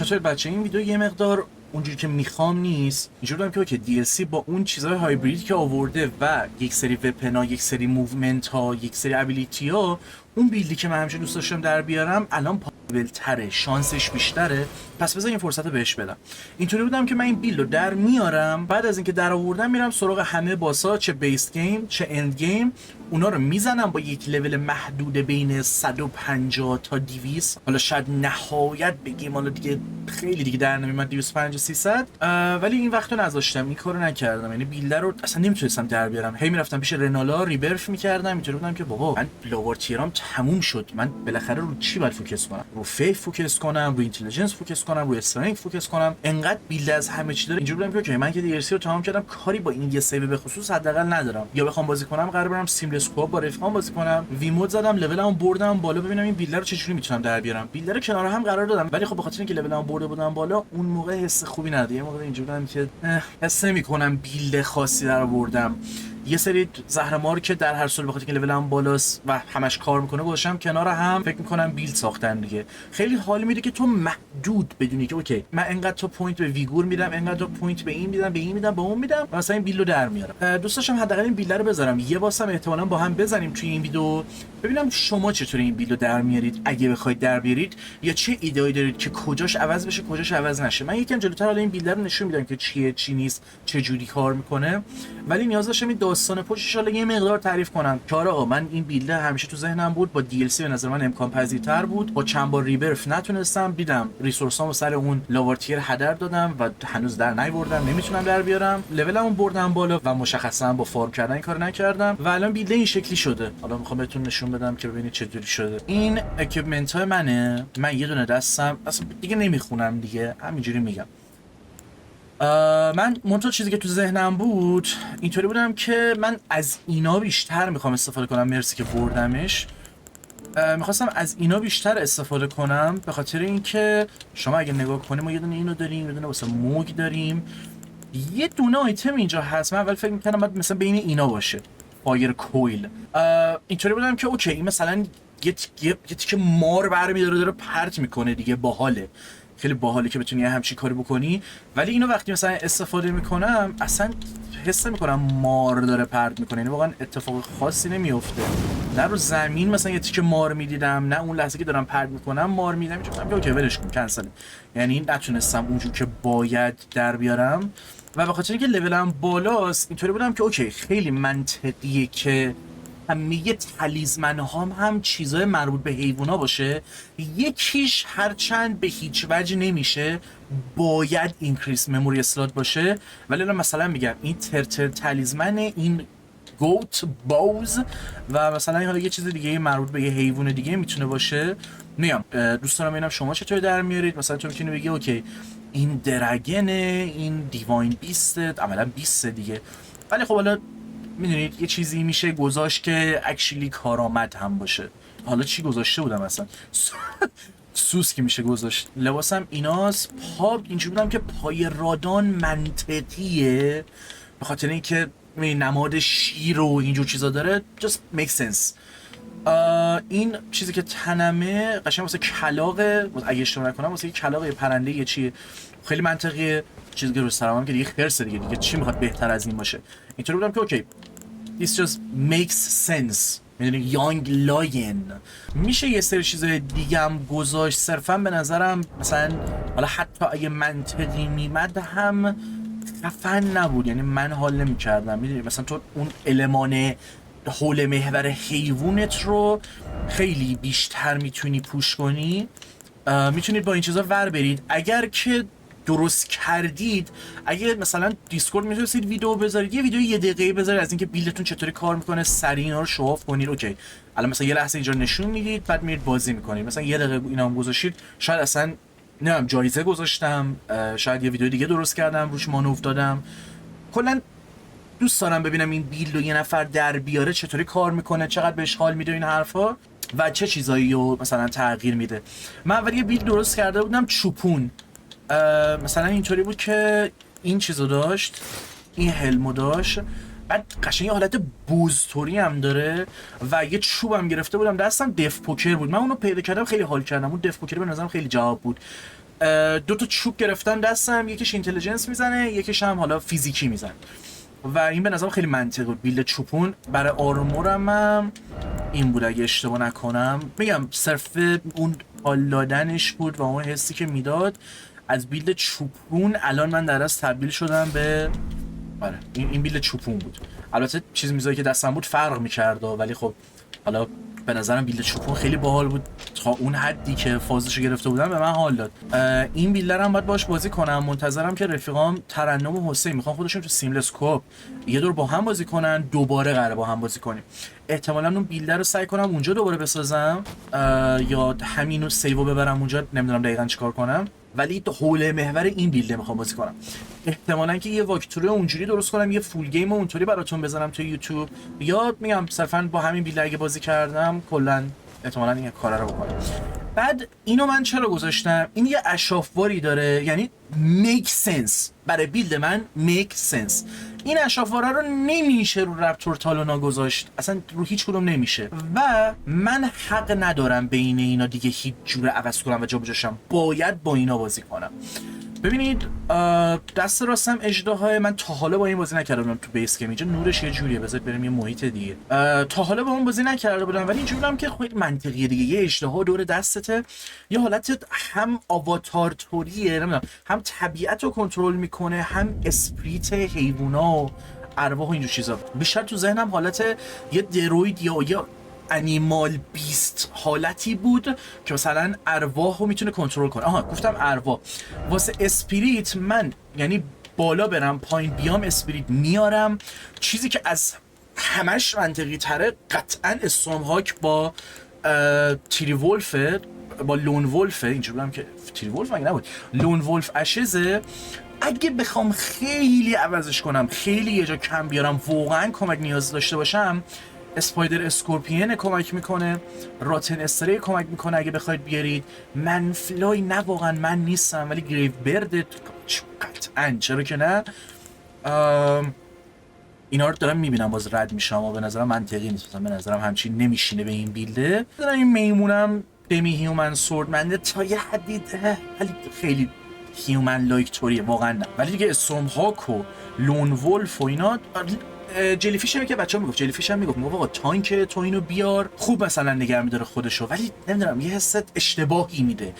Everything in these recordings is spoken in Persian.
چطور بچه این ویدیو یه مقدار اونجوری که میخوام نیست. اینجوری بودم که اوکی DLC با اون چیزهای هایبرید که آورده و یک سری وپنا، یک سری موومنت ها، یک سری ابیلیتی ها، اون بیلدی که من همیشه دوست داشتم در بیارم الان پابل تره، شانسش بیشتره، پس بذار این فرصت رو بهش بدم. اینطوری بودم که من این بیلد رو در میارم، بعد از اینکه در آوردم میرم سراغ همه باسا، چه بیس گیم چه اند گیم، اونا رو میزنم با یک لول محدود بین 150 تا 200. حالا شاید نهایت بگیم حالا دیگه خیلی دیگه در نمیاد 250 300، ولی این وقتو نذاشتم، این کارو نکردم. یعنی بیلد رو اصلا نمیتونستم در بیارم، هی میرفتم پیش رنالا ریبرف میکردم. اینطوری بودم که بابا من لوور تیرام تموم شد، من بالاخره رو چی باید فوکس کنم؟ رو فیت فوکس کنم، رو اینتلیجنس فوکس کنم، رو استرنگ فوکس کنم؟ انقدر بیلد از همه چی داره. اینجوری بودم که اوکی من که DLC رو تمام کردم، کاری با این یه سیو به خصوص حداقل ندارم. یا بخوام بازی کنم قرار برم سیملس کوآپ با رفیقام بازی کنم، وی مود زدم، لولمو بردم بالا، ببینم این بیلد رو چجوری میتونم در بیارم. بیلد رو کنار هم قرار دادم، ولی خب به خاطر اینکه لولمو برده بودم بالا، اون موقع حس خوبی نداره. یه موقع اینجوری بودم که حس نمی‌کنم بیلد خاصی در آوردم. یه سری زهرمار که در هر صورت بخاطر که لولم بالاست و همش کار میکنه گذاشتم کنار هم، فکر میکنم بیلد ساختن دیگه. خیلی حال میده که تو محدود بدونی که اوکی من انقدر تا پوینت به ویگور میدم، انقدر تا پوینت به این میدم، به این میدم، به اون میدم، و مثلا این بیلد رو در میارم. دوست داشتم حداقل این بیلد رو بذارم. یه واسم احتمالاً با هم بزنیم توی این ویدیو، ببینم شما چطوری این بیلد رو در میارید، اگه بخواید در بیارید، یا چه ایده‌ای دارید که کجاش عوض بشه کجاش عوض نشه. من یکم جلوتر حالا این بیلد رو نشون میدم که چیه چی نیست، چه جوری کار میکنه، ولی نیاز داشتم این داستان پشتش حالا یه مقدار تعریف کنم. که آقا من این بیلد همیشه تو ذهنم بود، با DLC به نظر من امکان پذیرتر بود. با چند بار ریبرف نتونستم، دیدم ریسورسامو سر اون لاوارتیر هدر دادم و هنوز در نیاوردم، نمیتونم در بیارم. لولمو بردم بالا و مشخصا با فارم کردن این کارو نکردم و الان بیلد این شکلی شده. حالا میخوام بهتون نشون بدم که ببینید چطوری شده. این اکیپمنت های منه، من یه دونه دستم اصلا دیگه نمیخونم دیگه، همینجوری میگم. من منتها چیزی که تو ذهنم بود اینطوری بودم که من از اینا بیشتر میخوام استفاده کنم. مرسی که بردمش. میخواستم از اینا بیشتر استفاده کنم، به خاطر اینکه شما اگه نگاه کنیم ما یه دونه اینو داریم، یه دونه واسه موگ داریم، یه دونه آیتم اینجا هست. من اول فکر میکنم باید مثلا بین اینا باشه، فایر کویل. اینطوری بودم که اوکی این مثلا یه تیکه مار برمی‌داره داره پرت میکنه دیگه، باحاله، خیلی باحاله که بتونی همچین کاری بکنی. ولی اینو وقتی مثلا استفاده میکنم اصلا حس میکنم مار داره پرت میکنه، یعنی واقعا اتفاق خاصی نمیفته. نه رو زمین مثلا یه تیکه مار میدیدم، نه اون لحظه که دارم پرت میکنم مار میدیدم. میگم که اوکی ولش کن، کنسل. یعنی نتونستم اونجور که باید در بیارم و به خاطر اینکه لولم بالاست اینطوری بودم که اوکی خیلی منطقیه که همه تلیزمن هم چیزای مربوط به حیوونا باشه. یکیش هرچند به هیچ وجه نمیشه باید اینکریس مموری اسلات باشه، ولی الان مثلا میگم این ترتر تلیزمن، این گوت باوز، و مثلا حالا یه چیز دیگه مربوط به یه حیوان دیگه میتونه باشه. میام دوست دارم ببینم شما چطور در میارید. مثلا تو میتونی بگی اوکی این درگنه، این دیواین بیست، عملا بیست دیگه، ولی خب حالا میدونید یه چیزی میشه گذاشت که اکچولی کارآمد هم باشه. حالا چی گذاشته بودم اصلا؟ سوس که میشه گذاشت. لباسم ایناست. پا اینجوری بودم که پای رادان منطقیه، به خاطر اینکه نماد شیر و اینجور چیزا داره. just make sense. این چیزی که تنمه قشنگ واسه کلاغه، اگه اشتباه نکنم واسه کلاغ یه پرنده یه چیه، خیلی منطقیه. چیزی که رو سرم که دیگه خرسه دیگه چی میخواد بهتر از این باشه. اینطوری بودم که اوکی this just makes sense. میدونی یانگ لاین میشه یه سری چیزای دیگه هم گذاشت. صرفا به نظرم مثلا حالا حتی اگه منطقی میمد هم خفن نبود، یعنی من حال نمی‌کردم. میدونی مثلا تو اون المان حول محور حیوانت رو خیلی بیشتر میتونی پوش کنی. میتونید با این چیزا ور برید اگر که درست کردید. اگه مثلا دیسکورد میتونید ویدیو بذارید، یه ویدیو 1 دقیقه‌ای بذارید از اینکه بیلدتون چطوری کار میکنه، سریع اینا رو شواف کنید. اوکی الان مثلا یه لحظه اینجا نشون میدید، بعد میرید بازی میکنید. مثلا 1 دقیقه اینا هم گذاشتید، شاید اصلا نمیدونم جایزه گذاشتم، شاید یه ویدیو دیگه درست کردم روش مانور دادم. کلا دوست دارم ببینم این بیلد رو یه نفر در بیاره چطوری کار میکنه، چقدر بهش حال میده این حرفا و چه چیزایی رو مثلا تغییر میده. من اول یه بیلد درست کرده بودم چوپون، مثلا اینطوری بود که این چیزو داشت، این هلمو داشت، بعد قشنگ یه حالت بوزطوری هم داره و یه چوبم گرفته بودم دستم، دف پوکر بود. من اونو پیدا کردم خیلی حال کردم. اون دف پوکر به نظرم خیلی جواب بود. دو تا چوب گرفتم دستم، یکیش اینتلیجنس میزنه، یکیش هم حالا فیزیکی میزنه و این به نظرم خیلی منطقی بود. بیلد چوپون برای آرمورم هم این بود اگه اشتباه نکنم، میگم صرف اون حالادنش بود و اون حسی که میداد. از بیلد چوپون الان من در از تبدیل شدم به آره این بیلد چوپون بود. البته چیز میزایی که دستم بود فرق میکرد ولی خب حالا به نظرم بیلد چوپون خیلی باحال بود. تا اون حدی که فازشو گرفته بودم به من حال داد. این بیلد هم باید باش بازی کنم. منتظرم که رفیقام ترنم و حسین میخوان خودشون تو سیملس کوپ یه دور با هم بازی کنن، دوباره قراره با هم بازی کنیم. احتمالاً اون بیلد رو سعی کنم اونجا دوباره بسازم یا همینو سیو ببرم اونجا، نمیدونم دقیقاً چیکار کنم. ولی حول محور این بیلد میخوام بازی کنم. احتمالاً که یه واکتور اونجوری درست کنم، یه فول گیم اونطوری براتون بذارم تو یوتیوب، یا میگم صرفاً با همین بیلد اگه بازی کردم کلاً احتمالاً این کارا رو بکنم. بعد اینو من چرا گذاشتم؟ این یه اشرافواری داره، یعنی make sense برای بیلد من make sense. این اشرافواره رو نمیشه رو رپتور تالونا گذاشت، اصلا رو هیچ کدوم نمیشه و من حق ندارم بین اینا دیگه هیچ جور عوض کنم و جابجاشم، باید با اینا بازی کنم. ببینید دست راستم اژدهای من تا حالا با این بازی نکرده بودم. تو بیس گیم اینجا نورش یه جوریه، بذارید بریم یه محیط دیگه. تا حالا با اون بازی نکرده بودم ولی اینجوری بودم که خیلی منطقیه دیگه، یه اژدها دور دستته، یه حالت هم آواتار توریه، نمیدونم هم طبیعت رو کنترل میکنه هم اسپریت حیوونا و ارواح و اینجور چیزا. بیشتر تو ذهنم حالت یه دروید یا انیمال بیست حالتی بود که مثلا ارواح رو میتونه کنترل کنه. آها گفتم ارواح. واسه اسپریت من یعنی بالا برم پایین بیام اسپریت میارم. چیزی که از همش منطقی تره قطعا استورم هاک با تیری ولفه، با لون ولفه. اینجا بودم که تیری ولف مگه نبود، لون ولف اشزه. اگه بخوام خیلی عوضش کنم، خیلی یه جا کم بیارم، واقعا کمک نیاز داشته باشم، اسپایدر اسکورپین کمک میکنه، راتن استری کمک میکنه اگه بخواید بیارید. من فلای نه واقعا من نیستم ولی گریو برد قطعا، چرا که نه. اینا رو دارم میبینم باز رد میشم و به نظرم منطقی نیست، به نظرم همچین نمیشینه به این بیلده. دارم این میمونم دمی هیومن سوردمنده تا یه حدی ولی خیلی هیومن لایک توریه واقعا نه. ولی دیگه استورم هاک و لون ولف و اینا، جلیفیش هم که بچه‌ها میگفت، جلیفیش هم میگفت آقا تانک تو اینو بیار، خوب مثلا نگه میداره خودشو، ولی نمیدونم یه حست اشتباهی میده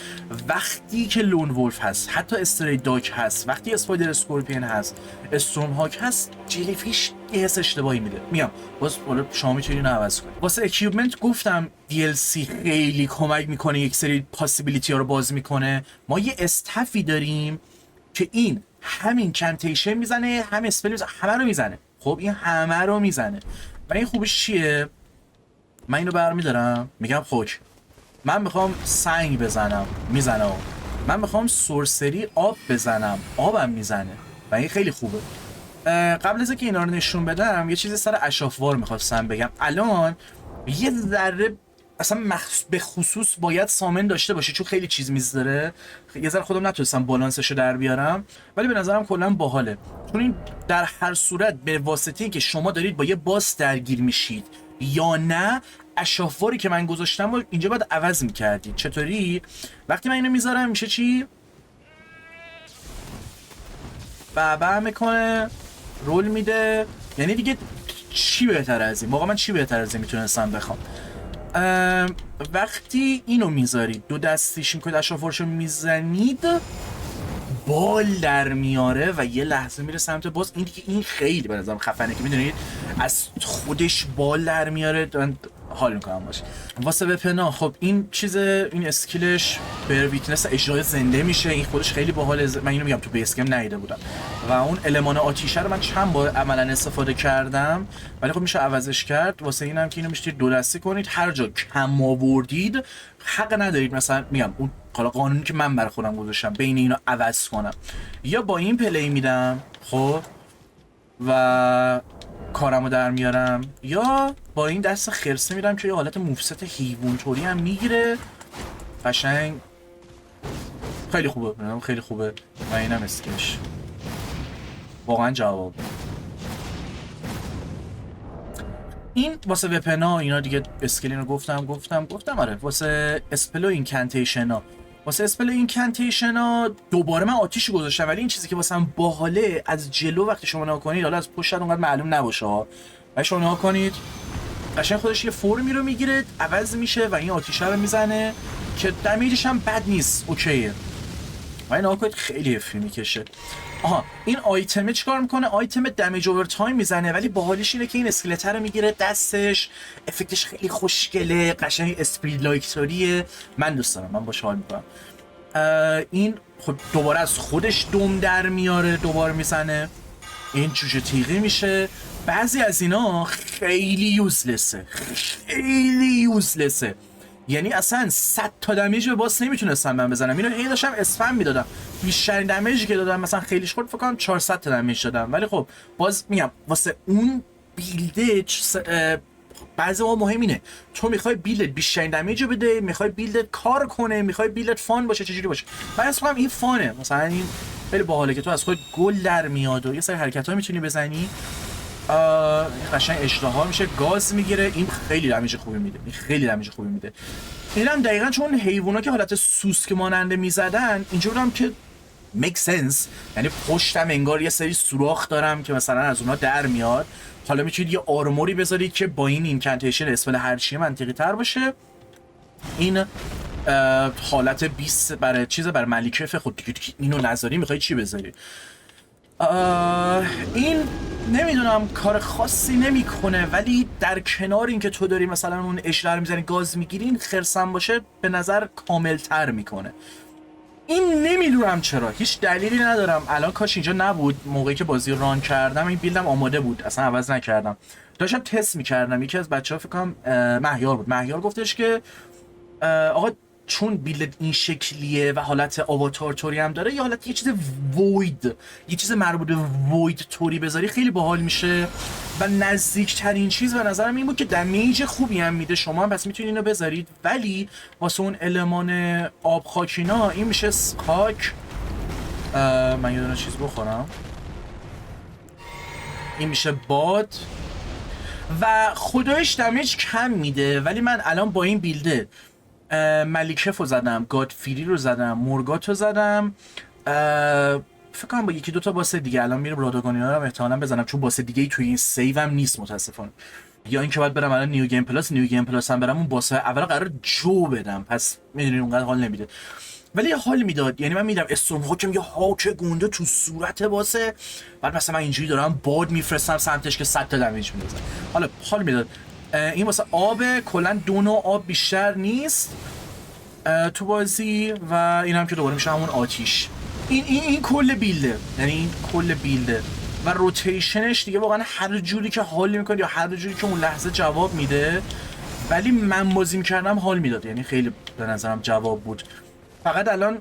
وقتی که لون ولف هست، حتی استری داک هست، وقتی اسپایدر اسکورپین هست، استورم هاک هست، جلیفیش یه حس اشتباهی میده. میگم باز شما میتونید اینو عوض کنید. واسه اکیوپمنت گفتم DLC خیلی کمک میکنه، یک سری پاسیبیلیتی ها رو باز میکنه. ما یه استفی داریم که این همین کنتیشن میزنه، هم اسپل میزنه، همه رو میزنه. خب این همه رو میزنه و این خوبش چیه؟ من اینو برمیدارم میگم خوک من میخوام سنگ بزنم، میزنم. من میخوام سورسری آب بزنم، آبم میزنه و این خیلی خوبه. قبل از اینکه اینا رو نشون بدم یه چیزی سر اشرافوار میخواستم بگم. الان یه ذره اصلا به خصوص باید سامن داشته باشه چون خیلی چیز میذاره. یه ذره خودم نتونستم بالانسشو در بیارم ولی به نظرم کلا باحاله، چون این در هر صورت به واسطه اینکه شما دارید با یه باس درگیر میشید یا نه، اشرافواری که من گذاشتم و اینجا باید عوض میکردید. چطوری؟ وقتی من اینو میذارم میشه چی؟ بابا میکنه، رول میده. یعنی دیگه چی بهتر از این؟ واقعا من چی بهتر از این میتونستم بخوام؟ وقتی اینو میذارید دو دستیش میکنید اشرافوارشو میزنید، بال در میاره و یه لحظه میره سمت باز. این دیگه این خیلی به نظرم خفنه که میدونید از خودش بال در میاره. حال میکنم باشه. واسه وپنا خب این چیز، این اسکیلش به ویکنس اجرای زنده میشه، این خودش خیلی باحاله. من اینو میگم تو بیس گیم ندیده بودم و اون المان آتیشه رو من چند بار عملا استفاده کردم ولی خب میشه عوضش کرد. واسه اینم که اینو میشید دو دستی کنید، هر جا کم آوردید حق ندارید مثلا میگم اون حالا قانونی که من برای خودم گذاشتم بین اینا عوض کنم، یا با این پلی میدم خب و کارمو در میارم، یا با این دست خرسه میرم که یه حالت موفست حیوان طوری هم میگیره. قشنگ خیلی خوبه، خیلی خوبه و اینم اسکش واقعا جواب. این واسه وپنا اینا دیگه اسکلین رو گفتم. آره واسه اسپل و اینکانتیشن ها واسه اسپل اینکانتیشن ها دوباره من آتیشو گذاشتم، ولی این چیزی که واسم باحاله از جلو وقتی شما نگاه کنید، حالا از پشت اونقدر معلوم نباشه ها، ولی شما نگاه کنید قشنگ خودش یه فرمی رو میگیره، عوض میشه و این آتیشه رو میزنه که دمیجش هم بد نیست، اوکیه. و این نگاه خیلی افی میکشه. آها این آیتمه چیکار میکنه؟ آیتم دمیج اوور تایم میزنه، ولی باحالیش اینه که این اسکلت رو میگیره دستش، افکتش خیلی خوشگله، قشنگ اسپید لایکتوریه، من دوست دارم، من باش حال میکنم. این خب دوباره از خودش دم در میاره، دوباره میزنه، این جوجه تیغی میشه. بعضی از اینا خیلی یوزلسه، خیلی یوزلسه، یعنی اصلا 100 تا دمیج به باس نمیتونستم من بزنم. اینو هی داشتم اسپم میدادم، بیشترین دمیجی که دادم مثلا خیلیش خورد فکر کنم 400 تا دمیج دادم، ولی خب باز میگم واسه اون بیلده بعضی ما مهم اینه تو میخوای بیلد بیشترین دمیج رو بده، میخوای بیلد کار کنه، میخوای بیلد فان باشه، چجوری باشه. من اسم کنم این فانه، مثلا این خیلی باحاله که تو از خود گل در میاد و یه سری حرکت‌ها میتونی بزنی، قشنگ اجتهار میشه، گاز میگیره، این خیلی دمیج خوبی میده، این خیلی دمیج خوبی میده. اینم دقیقاً چون حیونا که حالت سوسک ماننده میزدن، اینجوری هم که make sense، یعنی پشتم انگار یه سری سوراخ دارم که مثلا از اونها در میاد. حالا میتونید یه آرموری بذارید که با این اینکانتیشن اسپل هرچی منطقی تر باشه. این حالت 20 برای چیز برای ملیکه خود دیگه اینو نذاری، میخوای چی بذاری؟ این نمیدونم کار خاصی نمیکنه، ولی در کنار اینکه تو داری مثلا اون اشاره میزنی گاز میگیری، این خرسم باشه به نظر کاملتر میکنه. این نمیدونم چرا، هیچ دلیلی ندارم. الان کاش اینجا نبود، موقعی که بازی ران کردم این بیلدم آماده بود، اصلا عوض نکردم، داشتم تست میکردم. یکی از بچه‌ها فکر کنم مهیار بود، مهیار گفتش که آقا چون بیلد این شکلیه و حالت آواتار توری هم داره، یه حالت یه چیز ووید، یه چیز مربوط به ووید توری بذاری خیلی باحال میشه. و نزدیکترین چیز به نظرم این بود که دمیج خوبی هم میده، شما هم پس میتونید اینو بذارید، ولی واسه اون المان آب خاکینا این میشه خاک. من یه دونه چیز بخورم، این میشه باد و خدایش دمیج کم میده. ولی من الان با این بیلده ملیکف رو زدم، گادفیری رو زدم، مورگات رو زدم، فکر کنم با یکی دوتا باس دیگه الان میرم راداگونینا رو احتمالاً بزنم، چون باس دیگه ای توی این سیوم نیست متاسفانه. یا اینکه باید برم الان نیو گیم پلاس هم برم اون باس اول قرار جو بدم، پس میدونین اونقدر حال نمیده، ولی حال میداد. یعنی من میدم استورم هاکم یه هاک گنده تو صورت باسه، بعد مثلا من اینجوری دارم باد میفرستم سمتش که 100 تا دمیج میزنه، حالا حال میداد. این واسه آب، کلا دو نوع آب بیشتر نیست تو بازی، و این هم که دوباره میشه همون آتیش. این کل بیلده، یعنی این کل بیلده و روتیشنش دیگه واقعا هر جوری که حال میکنه یا هر جوری که اون لحظه جواب میده. ولی من بازی میکردم حال میداد، یعنی خیلی به نظرم جواب بود. فقط الان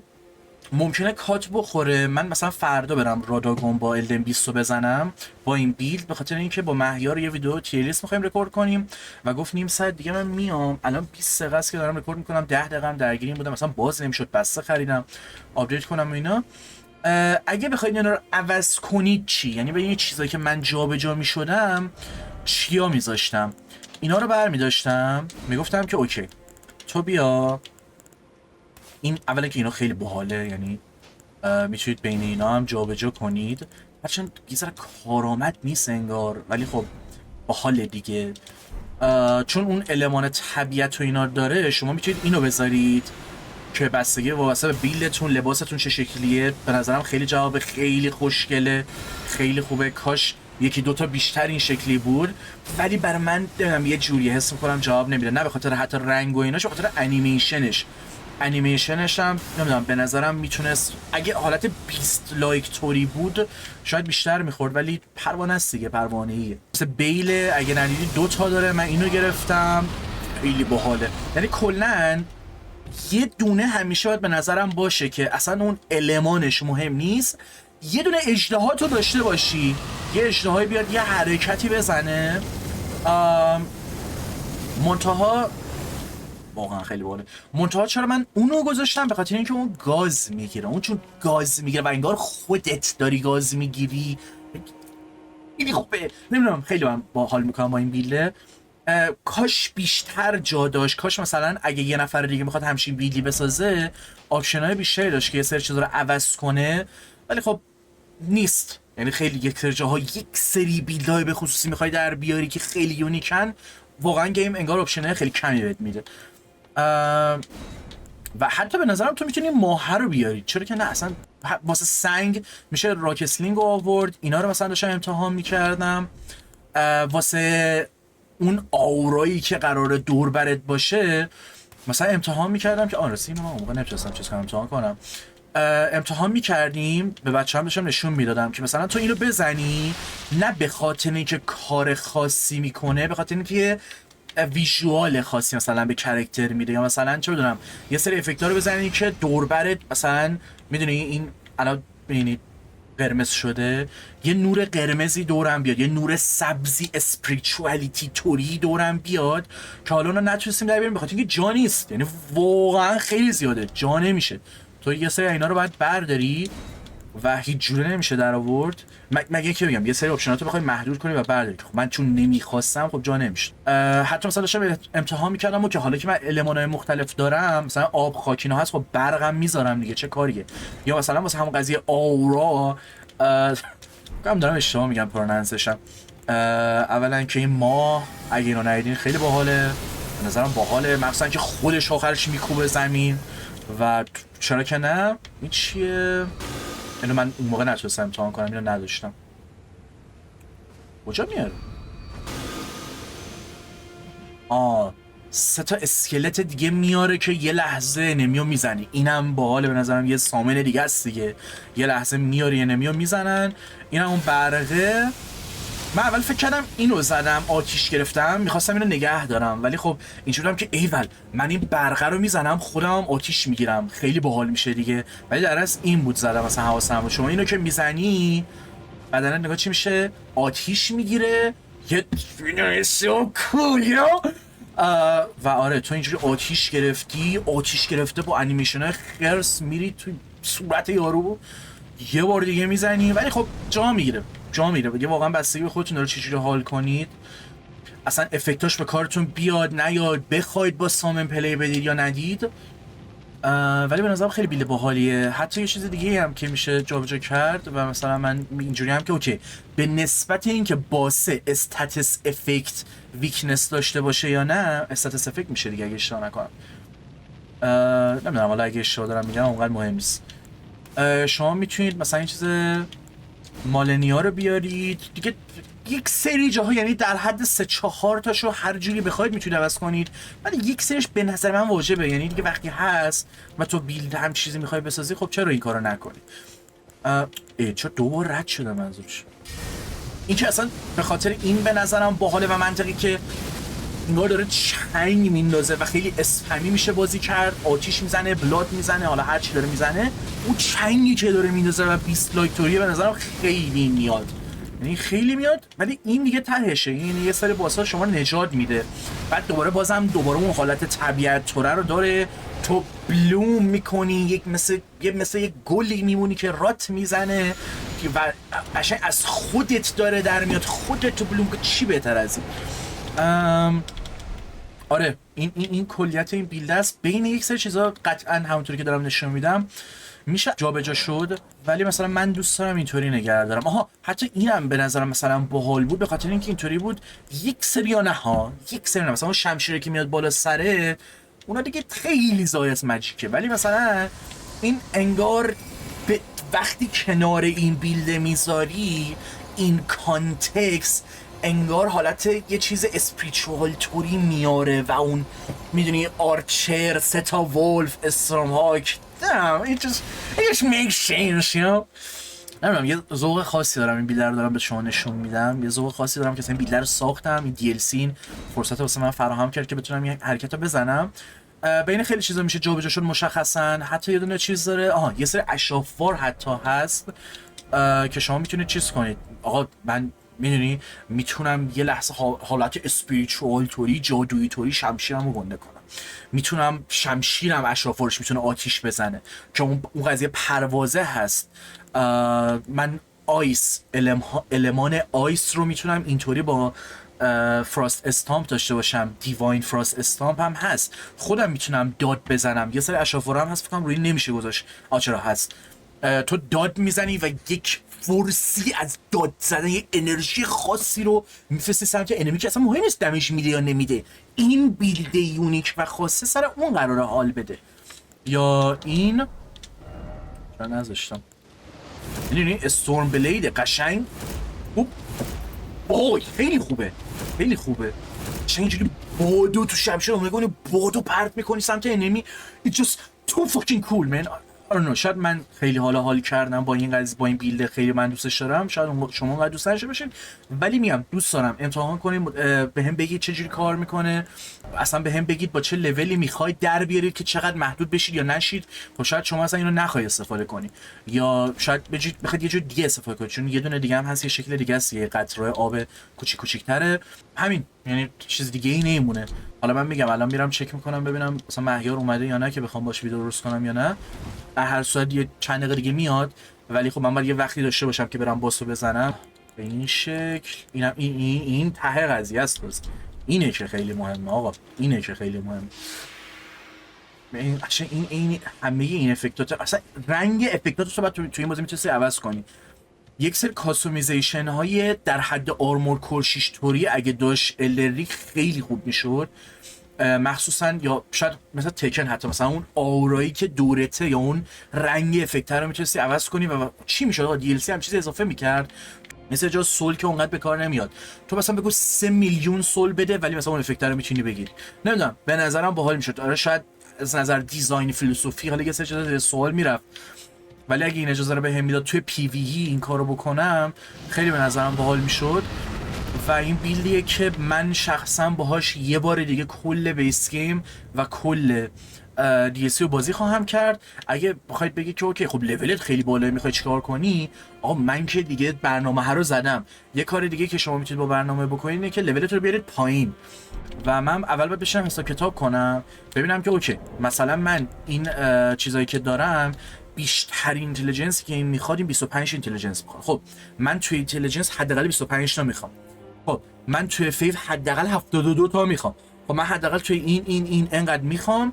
ممکنه کات بخوره، من مثلا فردا برم راداگون با الدن 20 رو بزنم با این بیلد، به خاطر اینکه با مهیار یه ویدیو تیریس میخوایم رکورد کنیم و گفت نیم ساعت دیگه من میام. الان 20 دقیقه است که دارم رکورد میکنم، 10 دقیقه هم درگیریم بودم، مثلا باز نمیشد، بسته خریدم آپدیت کنم و اینا. اگه بخواید اینا رو عوض کنید چی؟ یعنی به این چیزایی که من جابجا میشدم چیا میذاشتم؟ اینا رو برمی‌داشتم میگفتم که اوکی تو بیا، این اولا که اینا خیلی باحاله، یعنی میتونید بین اینا هم جابجا کنید، هرچند یه ذره کارآمد نیست انگار، ولی خب باحال دیگه. چون اون المان طبیعت و اینا داره، شما میتونید اینو بذارید که بستگی واسه به بیلتون، لباستون چه شکلیه. به نظرم خیلی جواب خیلی خوشگله، خیلی خوبه. کاش یکی دوتا بیشتر این شکلی بود، ولی برای من یه جوری حس میکنم جواب نمیده، نه به خاطر حتی رنگ و ایناش، به خاطر انیمیشنش هم نمیدونم، به نظرم میتونست اگه حالت بیست لایک توری بود شاید بیشتر میخورد، ولی پروانه است دیگه، پروانه ایه. مثل بیل اگه ندیدی دوتا داره، من اینو گرفتم، خیلی باحاله. یعنی کلن یه دونه همیشه باید به نظرم باشه که اصلا اون المانش مهم نیست، یه دونه اژدها تو داشته باشی، یه اژدهایی بیاد یه حرکتی بزنه. منتها واقعا خیلی باحاله. منتها چرا من اونو گذاشتم؟ به خاطر اینکه اون گاز میگیره، اون چون گاز میگیره و انگار خودت داری گاز میگیری، خیلی خوبه. نمیدونم، خیلی من باحال میکنم با این بیله. کاش بیشتر جا داشت، کاش مثلا اگه یه نفر دیگه میخواد همچین بیلدی بسازه آپشن‌های بیشتری داشت که یه سری چیزا رو عوض کنه، ولی خب نیست. یعنی خیلی یک سری جاها یک سری بیلدهای به خصوصی میخوای در بیاری که خیلی یونیکن، واقعا گیم انگار آپشن‌های خیلی کمی بهت میده. و حتی به نظرم تو میتونی ماهه رو بیاری، چرا که نه؟ اصلا واسه سنگ میشه راکسلینگ رو آورد، اینا رو مثلا داشتم امتحان میکردم. واسه اون آورایی که قراره دور برت باشه مثلا امتحان میکردم که راستی اینو من اون موقع نمیتونستم چیز کنم امتحان کنم. امتحان میکردیم، به بچه‌ام داشتم نشون میدادم که مثلا تو اینو بزنی، نه به خاطر اینکه کار خاصی میکنه، به خاطر اینکه ویژوال خاصی مثلا به کرکتر میده، یا مثلا چه بدونم یه سری افکت‌ها رو بزنی که دور برت مثلا میدونی این الان ببینید قرمز شده، یه نور قرمزی دورم بیاد، یه نور سبزی اسپریچوالیتی توری دورم بیاد که حالا اونو نتونستیم در بیاریم بخاطر اینکه جا نیست. یعنی واقعا خیلی زیاده، جا نمیشه. تو یه سری اینا رو باید برداری و هیچ جوره نمیشه در آورد. مگه که بگم یه سری آپشناتو بخوای محدود کنی و برداری، خب من چون نمیخواستم خب جا نمیشه. حتی مثلا داشتم امتحان میکردم و که حالا که من المانای مختلف دارم، مثلا آب خاکینا هست، خب برقم میذارم دیگه، چه کاریه. یا مثلا واسه همون قضیه آورا کم دارم اشتباه میگم پرونانسشم. اولا که این ماه اگه اینو ندیدین خیلی باحاله، به نظرم باحاله، مخصوصا که خودش آخرش میکوبه زمین و چرا که نه. این چیه؟ اینو من اون موقع نتونستم امتحان کنم، اینو نداشتم. کجا میاره؟ سه تا اسکلت دیگه میاره که یه لحظه نمیو میزنی. اینم باحاله به نظرم، یه سامن دیگه است دیگه، یه لحظه میاره یه نمیو میزنن. اینم اون برقه. من اول فکر کردم اینو زدم آتیش گرفتم، میخواستم اینو نگه دارم، ولی خب اینجورم که ایول من این برقه رو میزنم خودم هم آتیش میگیرم، خیلی باحال میشه دیگه. ولی در اصل این بود زدم مثلا حواسم بود. شما اینو که میزنی بدن نگاه چی میشه؟ آتیش میگیره. یه سو کول و آره تو اینجوری آتیش گرفتی، آتیش گرفته با انیمیشن‌های خرس میری تو صورت یارو، یه بار دیگه میزنی، ولی خب جا میگیره دیگه. واقعا بستگی به خودتون داره چجوری حال کنید، اصلا افکتاش به کارتون بیاد نیاد، بخواید با سامن پلی بدید یا ندید. ولی به نظرم خیلی بیل باحالیه. حتی یه چیز دیگه هم که میشه جابجا کرد و مثلا من اینجوری هم که اوکی به نسبت اینکه باسه استاتس افکت ویکنس داشته باشه یا نه، استاتس افکت میشه دیگه اگه اشتباه نکنم، نمیدونم حالا اگه اشتباه دارم میگم اونقدر مهم نیست. شما میتونید مثلا این چیز مالنیا رو بیارید دیگه، یک سری جاها یعنی در حد 3-4 تاشو هر جوری بخواید میتونید عوض کنید، ولی یک سریش به نظر من واجبه. یعنی دیگه وقتی هست و تو بیلد هم چیزی میخوای بسازی، خب چرا این کارو نکنی؟ چرا دوبار رد شده منظورش؟ این که اصلا به خاطر این به نظرم باحاله و منطقی که انگار داره چنگ میندازه و خیلی اسپمی میشه بازی کرد، آتیش میزنه، بلاد میزنه، حالا هر چی داره میزنه، اون چنگی که داره میندازه و 20 لایک توریه به نظرم خیلی میاد، یعنی خیلی میاد. ولی این دیگه تهشه، این یه سری باسا شما نجات میده، بعد دوباره اون حالت طبیعت توره رو داره، تو بلوم میکنی، مثل یک گلی میمونی که رات میزنه و قشنگ از خودت داره در میاد، خودت تو بلوم. چی بهتر از این؟ آره این کلیت این بیلد است. بین یک سری چیزا قطعا همونطوری که دارم نشون میدم میشه جابجا شد، ولی مثلا من دوست دارم اینطوری نگه دارم. حتی اینم به نظرم مثلا باحال بود، به خاطر اینکه اینطوری بود یک سری نه مثلا اون شمشیری که میاد بالا سره اونا دیگه خیلی زایت ماجیکه، ولی مثلا این انگار وقتی کنار این بیلد میذاری این کانتکست انگار حالت یه چیز اسپریچوال توری میاره و اون میدونی آرچر، 3 تا ولف، استرام هاک، it just makes sense you know. نمیدونم یه ذوق خاصی دارم این بیلد رو دارم به شما نشون میدم، یه ذوق خاصی دارم که این بیلد رو ساختم، این دی ال سی فرصت واسه من فراهم کرد که بتونم این حرکت رو بزنم. بین خیلی چیزا میشه جابجا شد مشخصا. حتی یه دونه چیز داره، یه سری اشرافوار حتی هست که شما میتونید چیز کنید. آقا من میدونی میتونم یه لحظه حالت اسپریچوال توری، جادویی توری شمشیرم رو گنده کنم، میتونم شمشیرم اشرافورش میتونه آتیش بزنه که اون قضیه پروازه هست. من آیس، المان آیس رو میتونم اینطوری با فراست استامپ داشته باشم، دیواین فراست استامپ هم هست، خودم میتونم داد بزنم. یه سری اشراف‌ها هم هست فکر کنم روی نمیشه گذاشت، چرا هست. تو داد میزنی و یک فورسی از داد زدن، یه انرژی خاصی رو میفرستی سمت انمی که اصلا مهم نیست دمش میده یا نمیده. این بیلد یونیک و خاصه سر اون قراره حال بده. یا این چرا نذاشتم، میدونی استورم بلید قشنگ خوب. اوه خیلی خوبه، خیلی خوبه. قشنگ اینجوری بادو تو شمشیر رو میکنی، بادو پرت میکنی سمت انمی. It's just too fucking cool man. شاید من خیلی حال کردم با این قضیه، با این بیلد خیلی من دوستش دارم، شاید شما اونقدر دوست داشته باشین، ولی میگم دوست دارم امتحان کنیم، بهم بگید چه جوری کار میکنه، اصلا بهم بگید با چه لولی میخواید در بیارید که چقدر محدود بشید یا نشید. خب شاید شما اصلا اینو نخواهید استفاده کنی، یا شاید بخواید یه جور دیگه استفاده کنید، چون یه دونه دیگه هم هست، یه شکل دیگه است، یه قطره آب کوچیک‌تره. همین، یعنی چیز دیگه ای نمیمونه. حالا من میگم الان میرم چک میکنم ببینم مثلا مهیار اومده یا نه که بخوام باش ویدیو درست کنم یا نه. در هر صورت یه چند دقیقه دیگه میاد، ولی خب من باید یه وقتی داشته باشم که برم باسو بزنم به این شکل. اینم این ته قضیه است. بس اینه که خیلی مهمه آقا، اینه که خیلی مهمه. این همه این افکتات، اصلا رنگ افکتاتش رو باید تو این بازی میتونی عوض کنی. یک سری کاستومیزیشن های در حد آرمور کور 6 توری اگه داشت الری خیلی خوب میشد، مخصوصا یا شاید مثلا تکن حتی مثلا اون آورایی که دورته یا اون رنگ افکت رو میتونستی عوض کنی و چی میشد آقا دی ال سی هم چیز اضافه میکرد. مثل جا سول که اونقدر به کار نمیاد، تو مثلا بگو 3 میلیون سول بده ولی مثلا اون افکت رو میتونی بگیری. نمیدونم به نظرم باحال میشد. آره شاید از نظر دیزاین فیلسوفی حالا یه سری سوال میرفت، ولی اگه این اجازه رو بهم میداد توی پی وی این کارو بکنم خیلی به نظرم باحال میشد. و این بیلدیه که من شخصا باهاش یه بار دیگه کل بیس گیم و کل دی رو بازی خواهم کرد. اگه بخواید بگید که اوکی خب لولت خیلی بالایی میخوای چیکار کنی، آقا من که دیگه برنامه ها رو زدم. یه کار دیگه که شما میتونید با برنامه بکنید اینه که لولت رو بیارید پایین و من اول باید بشم حساب کتاب کنم ببینم که اوکی مثلا من این چیزایی که دارم بیشتر اینتلیجنسی که این میخواد این 25 اینتلیجنس میخواد. خب من توی اینتلیجنس حداقل 25 تا میخوام. خب من توی فیو حداقل 72 تا میخوام. خب من حداقل توی این انقدر میخوام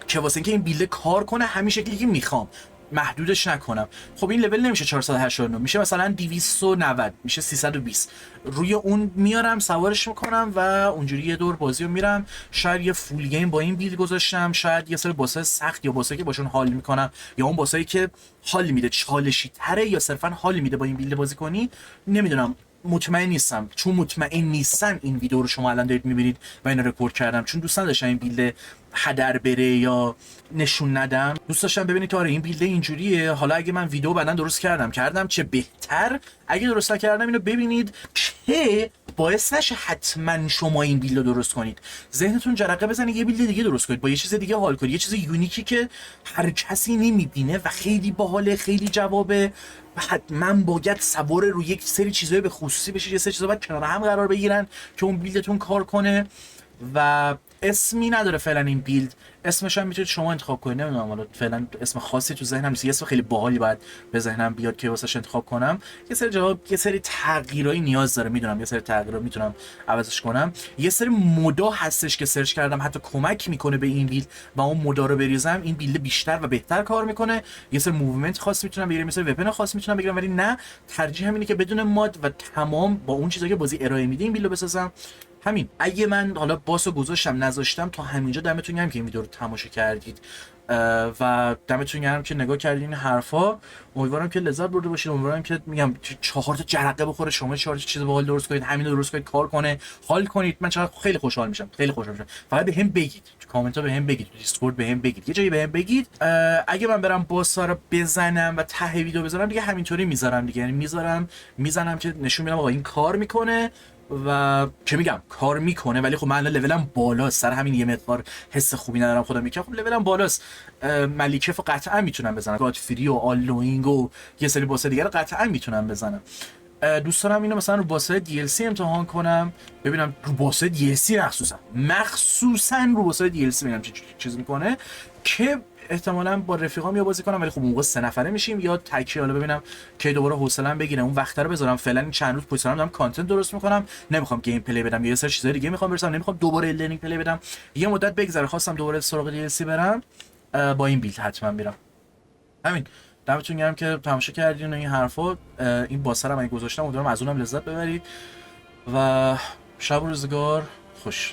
که واسه اینکه این بیلد کار کنه همین شکلی که میخوام، محدودش نکنم. خب این لول نمیشه 489، میشه مثلا 290، میشه 320. روی اون میارم سوارش میکنم و اونجوری یه دور بازی رو میرم. شاید یه فول گیم با این بیلد گذاشتم، شاید یه سری باسای سخت یا باسایی که باشون حال میکنم یا اون باسایی که حال میده چالشی تره یا صرفا حال میده با این بیلد بازی کنی. نمیدونم، مطمئن نیستم. چون مطمئن نیستم این ویدیو رو شما الان دارید میبینید و اینو رکورد کردم، چون دوست نداشتم این بیلد هدر بره یا نشون ندم. دوست داشتم ببینید که آره این بیلد اینجوریه. حالا اگه من ویدیو بعدن درست کردم چه بهتر. اگه درست نکردم اینو ببینید که باعث نشه حتما شما این بیلد رو درست کنید، ذهنتون جرقه بزنه یه بیلد دیگه درست کنید، با یه چیز دیگه حال کنید، یه چیز یونیکی که هر کسی نمیبینه و خیلی باحاله، خیلی جوابه و حتما باید سوار رو یک سری چیزای به خصوصی بشید، یه سری چیزا باید کنار هم قرار بگیرن که اون بیلدتون کار کنه. و اسمی نداره فعلا این بیلد، اسمش هم میتونید شما انتخاب کنید. نمیدونم حالا فعلا اسم خاصی تو ذهنم نیست، یه اسم خیلی باحالی باید به ذهنم بیاد که واسش انتخاب کنم. یه سری جواب، یه سری تغییرایی نیاز داره، میدونم یه سری تغییرا میتونم عوضش کنم. یه سری مودا هستش که سرچ کردم حتی کمک میکنه به این بیلد و اون مودا رو بریزم این بیلد بیشتر و بهتر کار میکنه. یه سری موومنت خاص میتونم بگیرم، مثلا وپن خاص میتونم بگیرم، ولی نه، ترجیح همینه که بدون ماد و تمام با اون چیزایی که بازی ارائه میده این بیلد رو بسازم. همین. اگه من حالا باسو گذاشتم نذاشتم تا همینجا، دمتون گرم که این ویدیو رو تماشا کردید و دمتون گرم که نگاه کردین این حرفا. امیدوارم که لذت برده باشید، امیدوارم که میگم 4 تا جرقه بخوره، شما 4 تا چیز باحال درست کنید، همین رو درست کنید، کار کنه، حال کنید. من چقدر خیلی خوشحال میشم، خیلی خوشحال میشم. فقط بهم بگید تو کامنت ها، بهم بگید تو دیسکورد، بهم بگید، یه جایی بهم بگید. اگه من برم باسا رو بزنم و ته ویدیو بذارم دیگه همینطوری میذارم دیگه، یعنی میذارم که نشون میدم آقا این کار میکنه و چه میگم کار میکنه. ولی خب من الان لولم بالاست، سر همین یه مقدار حس خوبی ندارم خودم میگم خب لولم بالاست. ملیکف قطعا میتونم بزنم، گاد فری و آل نوینگ و یه سری باس دیگه رو قطعا میتونم بزنم. دوست دارم اینو مثلا رو باسای دی ال سی امتحان کنم، ببینم رو باسای دی ال سی مخصوصا رو باسای دی ال سی ببینم چه چیز میکنه که احتمالاً با رفیقام یا بازی کنم، ولی خب اون موقع 3 نفره میشیم، یا تکی. حالا ببینم کی دوباره حوصله‌ام بگیره اون وقت رو بذارم. فعلا این چند روز پشت سرم دارم کانتنت درست میکنم، نمیخوام گیم پلی بدم، یه سری چیزای دیگه میخوام برسم، نمیخوام دوباره لرنینگ پلی بدم. یه مدت بگذره خواستم دوباره سراغ دی ال سی برم، با این بیلد حتما میرم. همین. دمتون گرم که تماشا کردین و این حرفا. این باسرم اگه گذاشتم امیدوارم از اونم لذت ببرید و شب و روزگار خوش.